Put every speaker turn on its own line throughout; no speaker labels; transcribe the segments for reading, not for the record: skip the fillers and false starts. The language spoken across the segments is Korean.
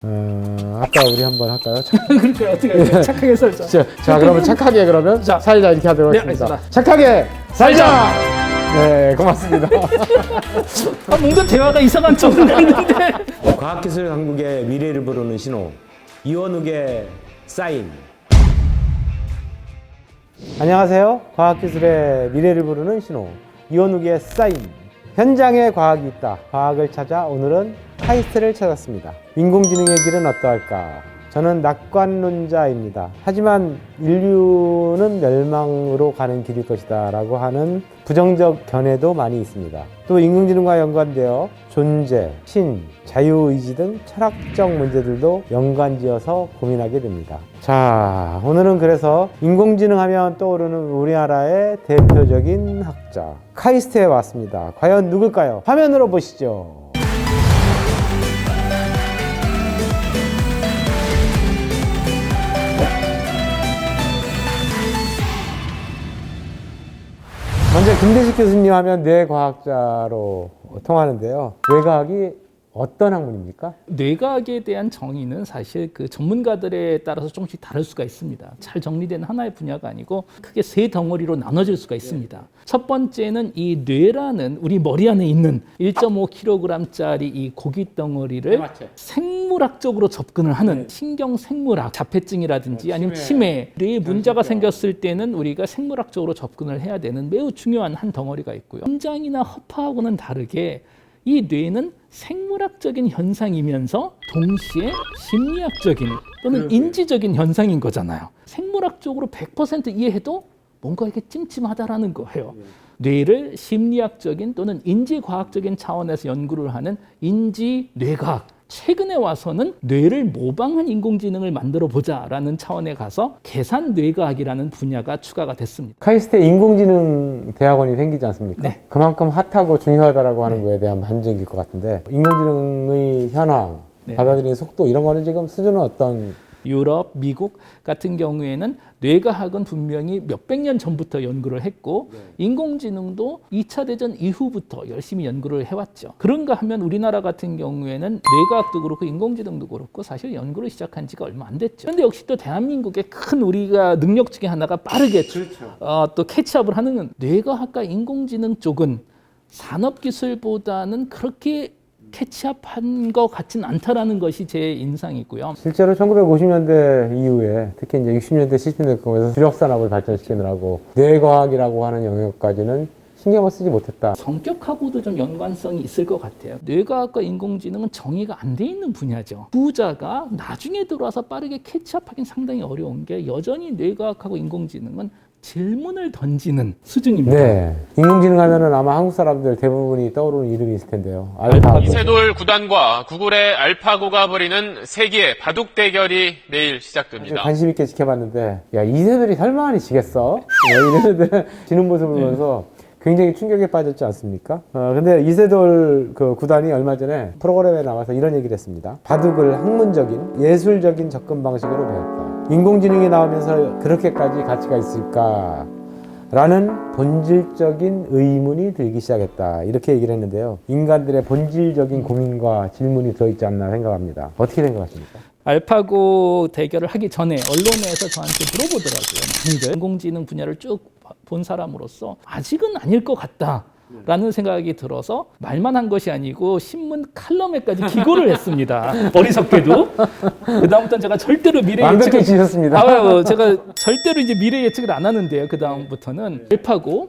아까 우리 한번 할까요?
그러니까 어떻게 할까요? 착하게 살자.
자, 그러면 착하게 그러면
자,
살자 이렇게 하도록
네,
하겠습니다.
알겠습니다.
착하게 살자. 네, 고맙습니다.
뭔가 대화가 이상한 쪽으로 가는데.
과학기술 한국의 미래를 부르는 신호 이원욱의 사인.
안녕하세요. 과학기술의 미래를 부르는 신호 이원욱의 사인. 현장에 과학이 있다. 과학을 찾아 오늘은 카이스트를 찾았습니다. 인공지능의 길은 어떠할까? 저는 낙관론자입니다. 하지만 인류는 멸망으로 가는 길일 것이다 라고 하는 부정적 견해도 많이 있습니다. 또 인공지능과 연관되어 존재, 신, 자유의지 등 철학적 문제들도 연관지어서 고민하게 됩니다. 자, 오늘은 그래서 인공지능 하면 떠오르는 우리나라의 대표적인 학자 카이스트에 왔습니다. 과연 누굴까요? 화면으로 보시죠. 먼저 김대식 교수님 하면 뇌과학자로 통하는데요. 뇌과학이 어떤 학문입니까?
뇌과학에 대한 정의는 사실 그 전문가들에 따라서 조금씩 다를 수가 있습니다. 잘 정리된 하나의 분야가 아니고 크게 세 덩어리로 나눠질 수가 있습니다. 첫 번째는 이 뇌라는 우리 머리 안에 있는 1.5kg짜리 이 고기 덩어리를 생물학적으로 접근을 하는 신경 생물학, 자폐증이라든지 아니면 치매, 뇌에 문제가 생겼을 때는 우리가 생물학적으로 접근을 해야 되는 매우 중요한 한 덩어리가 있고요. 심장이나 허파하고는 다르게 이 뇌는 생물학적인 현상이면서 동시에 심리학적인 또는 인지적인 현상인 거잖아요. 생물학적으로 100% 이해해도 뭔가 이렇게 찜찜하다라는 거예요. 뇌를 심리학적인 또는 인지과학적인 차원에서 연구를 하는 인지뇌과학. 최근에 와서는 뇌를 모방한 인공지능을 만들어 보자라는 차원에 가서 계산뇌과학이라는 분야가 추가가 됐습니다.
카이스트에 인공지능 대학원이 생기지 않습니까?
네.
그만큼 핫하고 중요하다라고 하는 거에 대한 반증일 것 같은데 인공지능의 현황, 받아들이는 속도 이런 거는 지금 수준은 어떤?
유럽, 미국 같은 경우에는 뇌과학은 분명히 몇백 년 전부터 연구를 했고 인공지능도 2차 대전 이후부터 열심히 연구를 해왔죠. 그런가 하면 우리나라 같은 경우에는 뇌과학도 그렇고 인공지능도 그렇고 사실 연구를 시작한 지가 얼마 안 됐죠. 그런데 역시 또 대한민국의 큰 우리가 능력 중에 하나가 빠르게 또 캐치업을 하는 뇌과학과 인공지능 쪽은 산업기술보다는 그렇게 캐치업한 것 같진 않다라는 것이 제 인상이고요.
실제로 1950년대 이후에 특히 이제 60년대, 70년대 거에서 주력 산업을 발전시키느라고 뇌과학이라고 하는 영역까지는 신경을 쓰지 못했다.
성격하고도 좀 연관성이 있을 것 같아요. 뇌과학과 인공지능은 정의가 안 돼 있는 분야죠. 후자가 나중에 들어와서 빠르게 캐치업하기는 상당히 어려운 게 여전히 뇌과학하고 인공지능은 질문을 던지는 수준입니다.
네. 인공지능 하면은 아마 한국 사람들 대부분이 떠오르는 이름이 있을 텐데요. 알파고.
이세돌 구단과 구글의 알파고가 벌이는 세기의 바둑 대결이 내일 시작됩니다.
관심 있게 지켜봤는데, 야, 이세돌이 설마 지겠어? 이랬는데, 지는 모습을 보면서 굉장히 충격에 빠졌지 않습니까? 근데 이세돌 그 구단이 얼마 전에 프로그램에 나와서 이런 얘기를 했습니다. 바둑을 학문적인, 예술적인 접근 방식으로 배웠다. 인공지능이 나오면서 그렇게까지 가치가 있을까? 라는 본질적인 의문이 들기 시작했다. 이렇게 얘기를 했는데요. 인간들의 본질적인 고민과 질문이 들어있지 않나 생각합니다. 어떻게 생각하십니까?
알파고 대결을 하기 전에 언론에서 저한테 물어보더라고요. 많이들 인공지능 분야를 쭉 본 사람으로서 아직은 아닐 것 같다. 라는 생각이 들어서 말만 한 것이 아니고 신문 칼럼에까지 기고를 했습니다. 어리석게도. 그다음부터는 제가 절대로 미래
완벽히
예측을
지셨습니다.
제가 절대로 이제 미래 예측을 안 하는데요. 그다음부터는 알파고의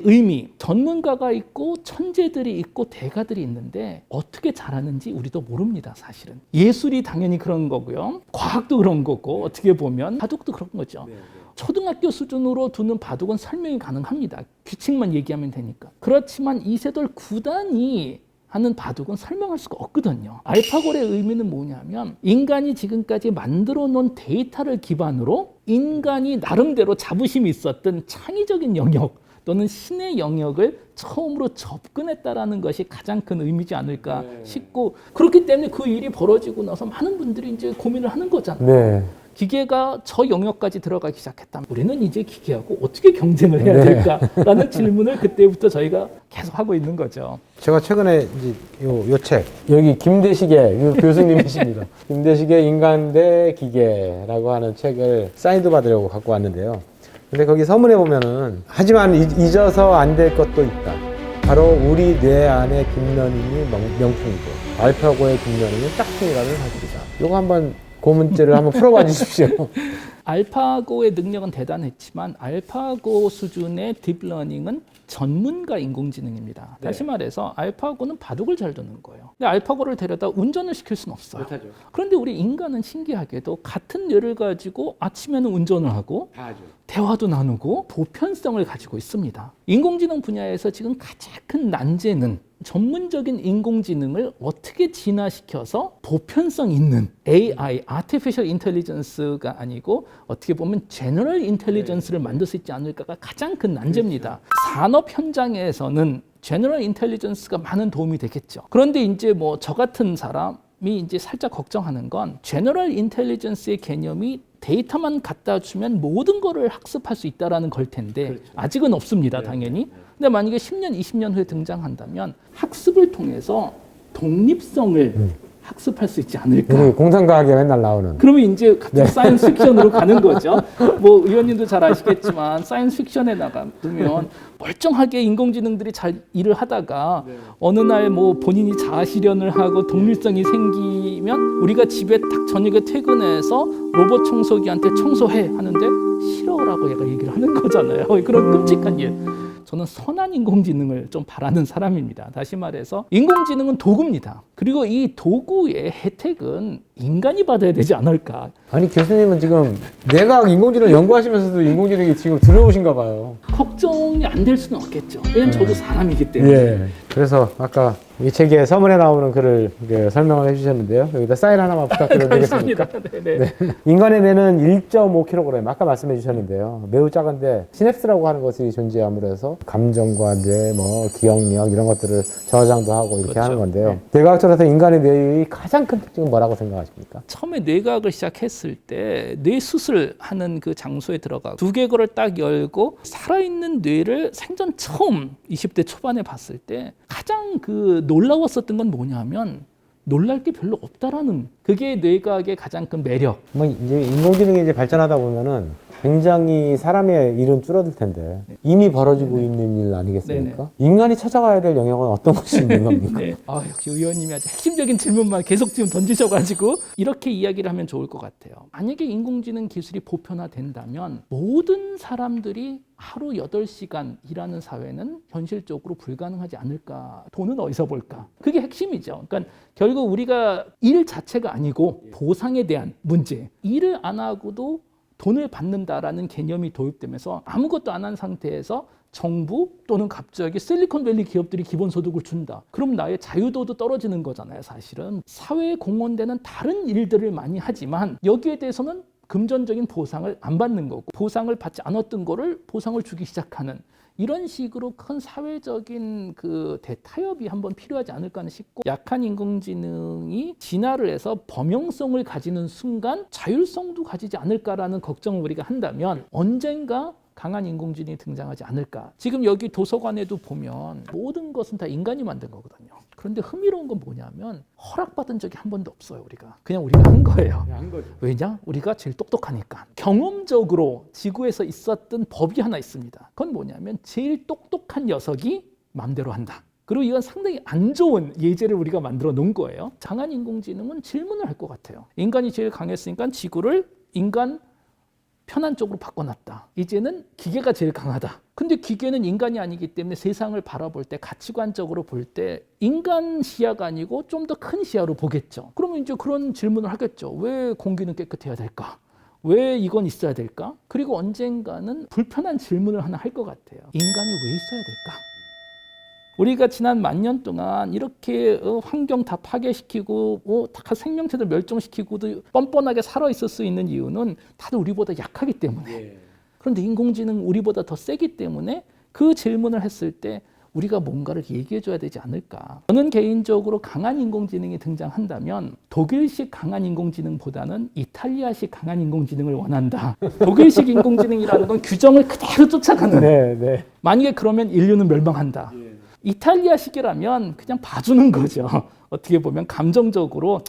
의미, 전문가가 있고 천재들이 있고 대가들이 있는데 어떻게 잘하는지 우리도 모릅니다. 사실은. 예술이 당연히 그런 거고요. 과학도 그런 거고 어떻게 보면 바둑도 그런 거죠. 초등학교 수준으로 두는 바둑은 설명이 가능합니다. 규칙만 얘기하면 되니까. 그렇지만 이세돌 구단이 하는 바둑은 설명할 수가 없거든요. 알파고의 의미는 뭐냐면 인간이 지금까지 만들어 놓은 데이터를 기반으로 인간이 나름대로 자부심이 있었던 창의적인 영역 또는 신의 영역을 처음으로 접근했다라는 것이 가장 큰 의미지 않을까 싶고 그렇기 때문에 그 일이 벌어지고 나서 많은 분들이 이제 고민을 하는 거잖아요.
네.
기계가 저 영역까지 들어가기 시작했다면 우리는 이제 기계하고 어떻게 경쟁을 해야 될까라는 질문을 그때부터 저희가 계속 하고 있는 거죠.
제가 최근에 이제 요 책, 여기 김대식의 교수님이십니다. 김대식의 인간 대 기계라고 하는 책을 사인도 받으려고 갖고 왔는데요. 근데 거기 서문에 보면은, 하지만 잊어서 안 될 것도 있다. 바로 우리 뇌 안의 딥러닝이 명품이고, 알파고의 딥러닝은 짝퉁이라는 사실이다. 요거 한번, 그 문제를 한번 풀어봐 주십시오.
알파고의 능력은 대단했지만 알파고 수준의 딥러닝은 전문가 인공지능입니다. 다시 말해서 알파고는 바둑을 잘 두는 거예요. 근데 알파고를 데려다 운전을 시킬 수는 없어요.
못하죠.
그런데 우리 인간은 신기하게도 같은 뇌를 가지고 아침에는 운전을 하고 대화도 나누고 보편성을 가지고 있습니다. 인공지능 분야에서 지금 가장 큰 난제는 전문적인 인공지능을 어떻게 진화시켜서 보편성 있는 AI, Artificial Intelligence가 아니고 어떻게 보면 General Intelligence를 만들 수 있지 않을까가 가장 큰 난제입니다. 산업 현장에서는 General Intelligence가 많은 도움이 되겠죠. 그런데 이제 뭐 저 같은 사람이 이제 살짝 걱정하는 건 General Intelligence의 개념이 데이터만 갖다 주면 모든 거를 학습할 수 있다라는 걸 텐데 아직은 없습니다, 당연히. 근데 만약에 10년, 20년 후에 등장한다면 학습을 통해서 독립성을 학습할 수 있지 않을까.
공상과학에 맨날 나오는.
그러면 이제 같은 사이언스 픽션으로 가는 거죠. 뭐 의원님도 잘 아시겠지만 사이언스 픽션에 나가면 멀쩡하게 인공지능들이 잘 일을 하다가 어느 날 뭐 본인이 자아 실현을 하고 독립성이 생기면 우리가 집에 딱 저녁에 퇴근해서 로봇 청소기한테 청소해 하는데 싫어라고 얘가 얘기를 하는 거잖아요. 그런 끔찍한 일. 저는 선한 인공지능을 좀 바라는 사람입니다. 다시 말해서 인공지능은 도구입니다. 그리고 이 도구의 혜택은 인간이 받아야 되지 않을까.
아니, 교수님은 지금 내가 인공지능 연구하시면서도 인공지능이 지금 들어오신가 봐요.
걱정이 안 될 수는 없겠죠. 왜냐면 저도 사람이기 때문에.
예. 그래서 아까 이 책에 서문에 나오는 글을 설명을 해주셨는데요. 여기다 사인 하나만 부탁드려도 되겠습니까?
감사합니다. 네네.
인간의 뇌는 1.5kg, 아까 말씀해 주셨는데요. 매우 작은데 시냅스라고 하는 것이 존재함으로 해서 감정과 뇌, 뭐 기억력 이런 것들을 저장도 하고 이렇게
그렇죠.
하는 건데요. 뇌과학적으로서 인간의 뇌의 가장 큰 특징은 뭐라고 생각하십니까?
처음에 뇌과학을 시작했을 때 뇌 수술하는 그 장소에 들어가고 두개골을 딱 열고 살아있는 뇌를 생전 처음 20대 초반에 봤을 때 가장 그 놀라웠었던 건 뭐냐면 놀랄 게 별로 없다라는, 그게 뇌과학의 가장 큰 매력.
뭐 이제 인공지능이 이제 발전하다 보면은 굉장히 사람의 일은 줄어들 텐데 이미 벌어지고 있는 일 아니겠습니까? 인간이 찾아가야 될 영역은 어떤 것이 있는 겁니까?
네. 역시 의원님이 아주 핵심적인 질문만 계속 지금 던지셔가지고 이렇게 이야기를 하면 좋을 것 같아요. 만약에 인공지능 기술이 보편화된다면 모든 사람들이 하루 8시간 일하는 사회는 현실적으로 불가능하지 않을까. 돈은 어디서 볼까? 그게 핵심이죠. 그러니까 결국 우리가 일 자체가 아니고 보상에 대한 문제. 일을 안 하고도 돈을 받는다라는 개념이 도입되면서 아무것도 안 한 상태에서 정부 또는 갑자기 실리콘밸리 기업들이 기본소득을 준다. 그럼 나의 자유도도 떨어지는 거잖아요, 사실은. 사회에 공헌되는 다른 일들을 많이 하지만 여기에 대해서는 금전적인 보상을 안 받는 거고, 보상을 받지 않았던 거를 보상을 주기 시작하는, 이런 식으로 큰 사회적인 그 대타협이 한번 필요하지 않을까 싶고, 약한 인공지능이 진화를 해서 범용성을 가지는 순간 자율성도 가지지 않을까라는 걱정을 우리가 한다면 언젠가 강한 인공지능이 등장하지 않을까. 지금 여기 도서관에도 보면 모든 것은 다 인간이 만든 거거든요. 그런데 흥미로운 건 뭐냐면 허락받은 적이 한 번도 없어요. 그냥 우리가 한 거예요. 왜냐? 우리가 제일 똑똑하니까. 경험적으로 지구에서 있었던 법이 하나 있습니다. 그건 뭐냐면 제일 똑똑한 녀석이 마음대로 한다. 그리고 이건 상당히 안 좋은 예제를 우리가 만들어 놓은 거예요. 강한 인공지능은 질문을 할 것 같아요. 인간이 제일 강했으니까 지구를 인간 편한 쪽으로 바꿔놨다. 이제는 기계가 제일 강하다. 근데 기계는 인간이 아니기 때문에 세상을 바라볼 때, 가치관적으로 볼 때 인간 시야가 아니고 좀 더 큰 시야로 보겠죠. 그러면 이제 그런 질문을 하겠죠. 왜 공기는 깨끗해야 될까? 왜 이건 있어야 될까? 그리고 언젠가는 불편한 질문을 하나 할 것 같아요. 인간이 왜 있어야 될까? 우리가 지난 1000년 동안 이렇게 환경 다 파괴시키고 다 생명체들 멸종시키고도 뻔뻔하게 살아있을 수 있는 이유는 다들 우리보다 약하기 때문에. 그런데 인공지능 우리보다 더 세기 때문에 그 질문을 했을 때 우리가 뭔가를 얘기해줘야 되지 않을까. 저는 개인적으로 강한 인공지능이 등장한다면 독일식 강한 인공지능보다는 이탈리아식 강한 인공지능을 원한다. 독일식 인공지능이라는 건 규정을 그대로 쫓아가는.
네, 네.
만약에 그러면 인류는 멸망한다. 이탈리아식이라면 그냥 봐주는 거죠. 어떻게 보면 감정적으로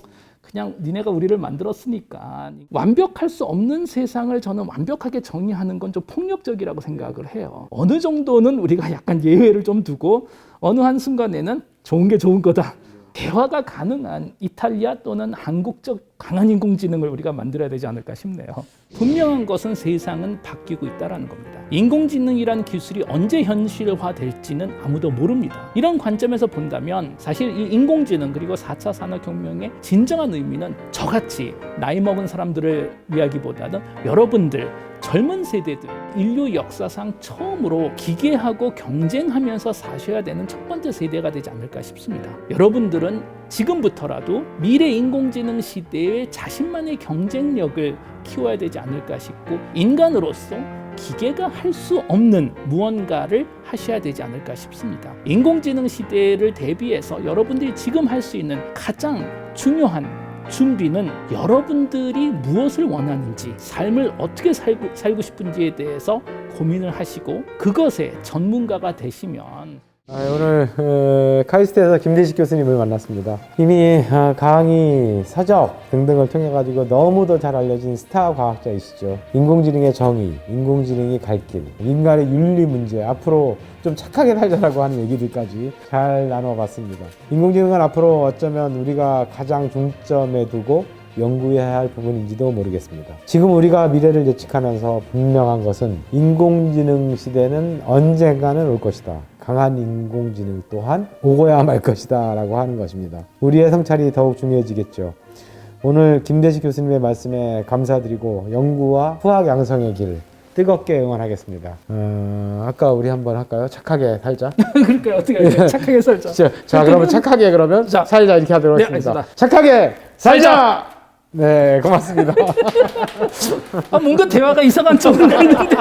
그냥 니네가 우리를 만들었으니까. 완벽할 수 없는 세상을 저는 완벽하게 정의하는 건 좀 폭력적이라고 생각을 해요. 어느 정도는 우리가 약간 예외를 좀 두고 어느 한순간에는 좋은 게 좋은 거다. 대화가 가능한 이탈리아 또는 한국적 강한 인공지능을 우리가 만들어야 되지 않을까 싶네요. 분명한 것은 세상은 바뀌고 있다는 겁니다. 인공지능이란 기술이 언제 현실화될지는 아무도 모릅니다. 이런 관점에서 본다면 사실 이 인공지능 그리고 4차 산업혁명의 진정한 의미는 저같이 나이 먹은 사람들을 이야기보다는 여러분들 젊은 세대들, 인류 역사상 처음으로 기계하고 경쟁하면서 사셔야 되는 첫 번째 세대가 되지 않을까 싶습니다. 여러분들은 지금부터라도 미래 인공지능 시대에 자신만의 경쟁력을 키워야 되지 않을까 싶고 인간으로서 기계가 할 수 없는 무언가를 하셔야 되지 않을까 싶습니다. 인공지능 시대를 대비해서 여러분들이 지금 할 수 있는 가장 중요한 준비는 여러분들이 무엇을 원하는지, 삶을 어떻게 살고 싶은지에 대해서 고민을 하시고 그것에 전문가가 되시면
오늘 카이스트에서 김대식 교수님을 만났습니다. 이미 강의, 서적 등등을 통해 가지고 너무도 잘 알려진 스타 과학자이시죠. 인공지능의 정의, 인공지능이 갈 길, 인간의 윤리 문제, 앞으로 좀 착하게 살자라고 하는 얘기들까지 잘 나눠봤습니다. 인공지능은 앞으로 어쩌면 우리가 가장 중점에 두고 연구해야 할 부분인지도 모르겠습니다. 지금 우리가 미래를 예측하면서 분명한 것은 인공지능 시대는 언젠가는 올 것이다. 강한 인공지능 또한 오고야 말 것이다 라고 하는 것입니다. 우리의 성찰이 더욱 중요해지겠죠. 오늘 김대식 교수님의 말씀에 감사드리고 연구와 후학 양성의 길 뜨겁게 응원하겠습니다. 아까 우리 한번 할까요? 착하게 살자.
그러니까 어떻게 할까요? 착하게 살자.
자, 그러면 착하게 그러면
자,
살자 이렇게 하도록
네,
하겠습니다.
알겠습니다.
착하게 살자. 네, 고맙습니다.
뭔가 대화가 이상한 쪽으로 가는데